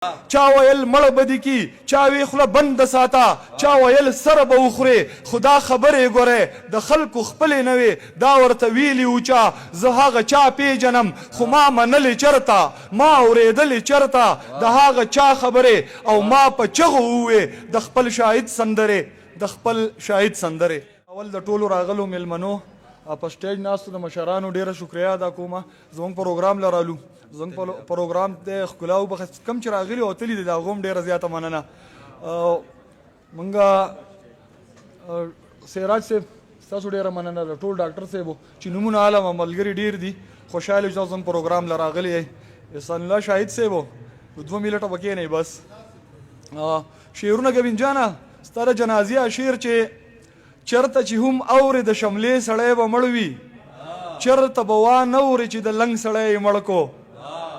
چا ویل مړ بدی کی چا وی خوله بند ساته چا ویل سر به وخورې خدا خبرې ګورې د خلکو خپلې نه وې دا ورته ویلي و چا زه هغه چا پیژنم خو ما منلې چرته ما اورېدلې چرته د هغه چا خبرې او ما په چغو ووې د خپل شاهد سندرې اول د ټولو راغلو میلمنو په سټیج ناستو د مشرانو ډیره شکریا ادا کوم زموږ پروګرام لرالو زموږ پروګرام د ښکلا وبخښ کم چې راغلي او تللي دي د هغو هم ډیره زیاته مننه مونږه سراج صاحب ستاسو ډیره مننه د ټول ډاکټر صاحبو چې نومونه عالم ملګري ډیر دي خوشحاله چې زموږ پروګرام لراغلي یې احسان الله شاهد صاحبو 2 منټه پکې نه بس شعرونه ګوین جانا ستاره جنازیه شعر چې چرته چې هم اورې د شملې سړی به مړ وي چرته به وانه اورې چې د لنګ سړی یې مړ کو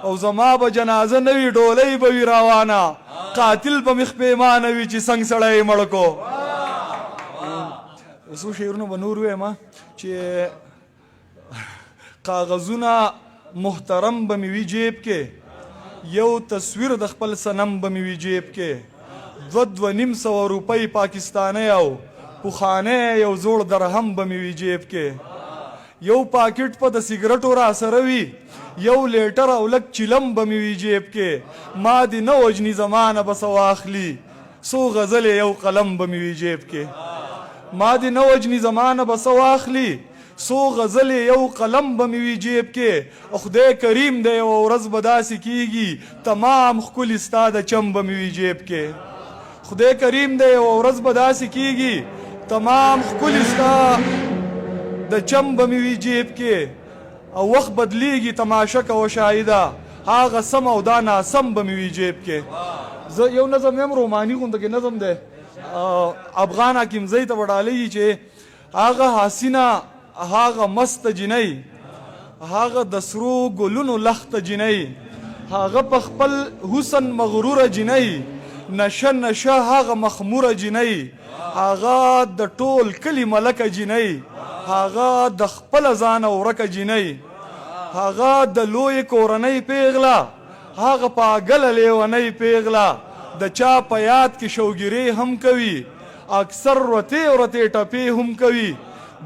او زما به جنازه نه وي ډولۍ به وي راوانه قاتل به مې خپیمانه وي چې څنګ سړی یې مړ کو څو شعرونه به نور ویم چې کاغذونه محترم به مې وي جیب کې یو تصویر د خپل صنم به مې وي جیب کې 2.5 روپۍ پاکستانی او پوخانه یو زوړ درهم به مې وي جیب کې یو پاکټ په د سیګرټو را سره وي یو لیټر او لږ چلم به مې وي جیب کې ما دې نه وجني زمانه به څه واخلي څو غزلې یو قلم به مې وي جیب کې ما دې نه وجني زمانه به څه واخلي څو غزلې یو قلم به مې وي جیب کې خدای کریم دی یوه ورځ به داسې کېږي تمام ښکلي ستا د چم به مې وي جیب کې خدای کریم دی یوه ورځ به داسې کېږي تمام ښکلي ستا د چم به مې وي جیب کې او وخت بدلیږي تماشه کوه شاهده هغه سم او دا ناسم به مې وي جیب کې زه یو نظم یم روماني غونده کې نظم دی افغان حکیمزۍ ته به ډالېږي چې هغه حسینه هغه مست جنۍ هغه د سرو ګلونو لخته جنۍ هغه په خپل حسن مغروره جنۍ نشه نشه هغه مخموره جنۍ هغه د ټول کلي ملکه جنۍ هغه د خپل ځان ورکه جنۍ هغه د لوی کورنۍ پیغله هغه پاگله لیونۍ پیغله د چا په یاد کې شوګیرې هم کوي اکثر ورتې ورتې ټپې هم کوي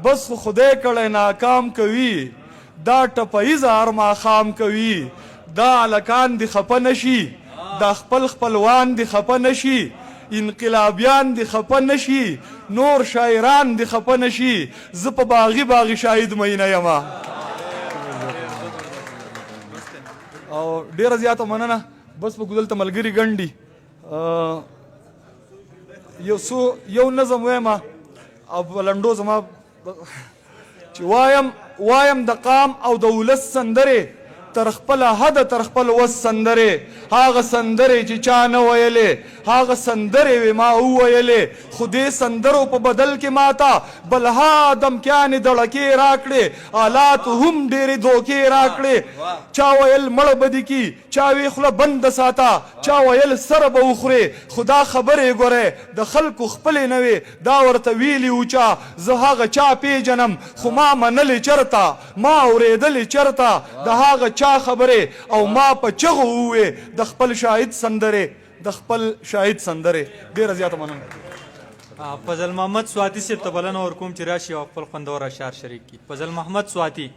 بس خو خدای کړی ناکام کوي دا ټپیز هر ماښام کوي دا هلکان دې خفه نشي دا خپل خپلوان دې خفه نشي انقلابیان دې خفه نشي نور شاعران دې خفه نشي زه په باغي شاهد مینه یم او ډیره زیاته مننه بس په دلته ملګري ګڼ یو نظم وایم او په لنډو زما چې وایم د قام او د ولس سندرې تر خپل حد تر خپل وس سندرې هغه سندرې چې چا نه ویلې هغه سندرې وې ما وویلې خو دې سندرو په بدل کې ماته بلها دمکیانې دړکې راکړې آلات هم ډېرې دوکې راکړې چا ویل مړ بدي کی چا وی خوله بند ساته چا ویل سر به وخورې خدا خبرې ګورې د خلکو خپلې نه وې دا ورته ویلي و چا زه هغه چا پیژنم خو ما منلې چرته ما اورېدلې چرته د هغه چا خبرې او ما په چغو ووې د خپل شاهد سندرې ډېره زیاته مننه فضل محمد سواتی صاحب ته بلنه ورکوم چې راشي او خپل خوندور اشعار شریک کړي فضل محمد سواتی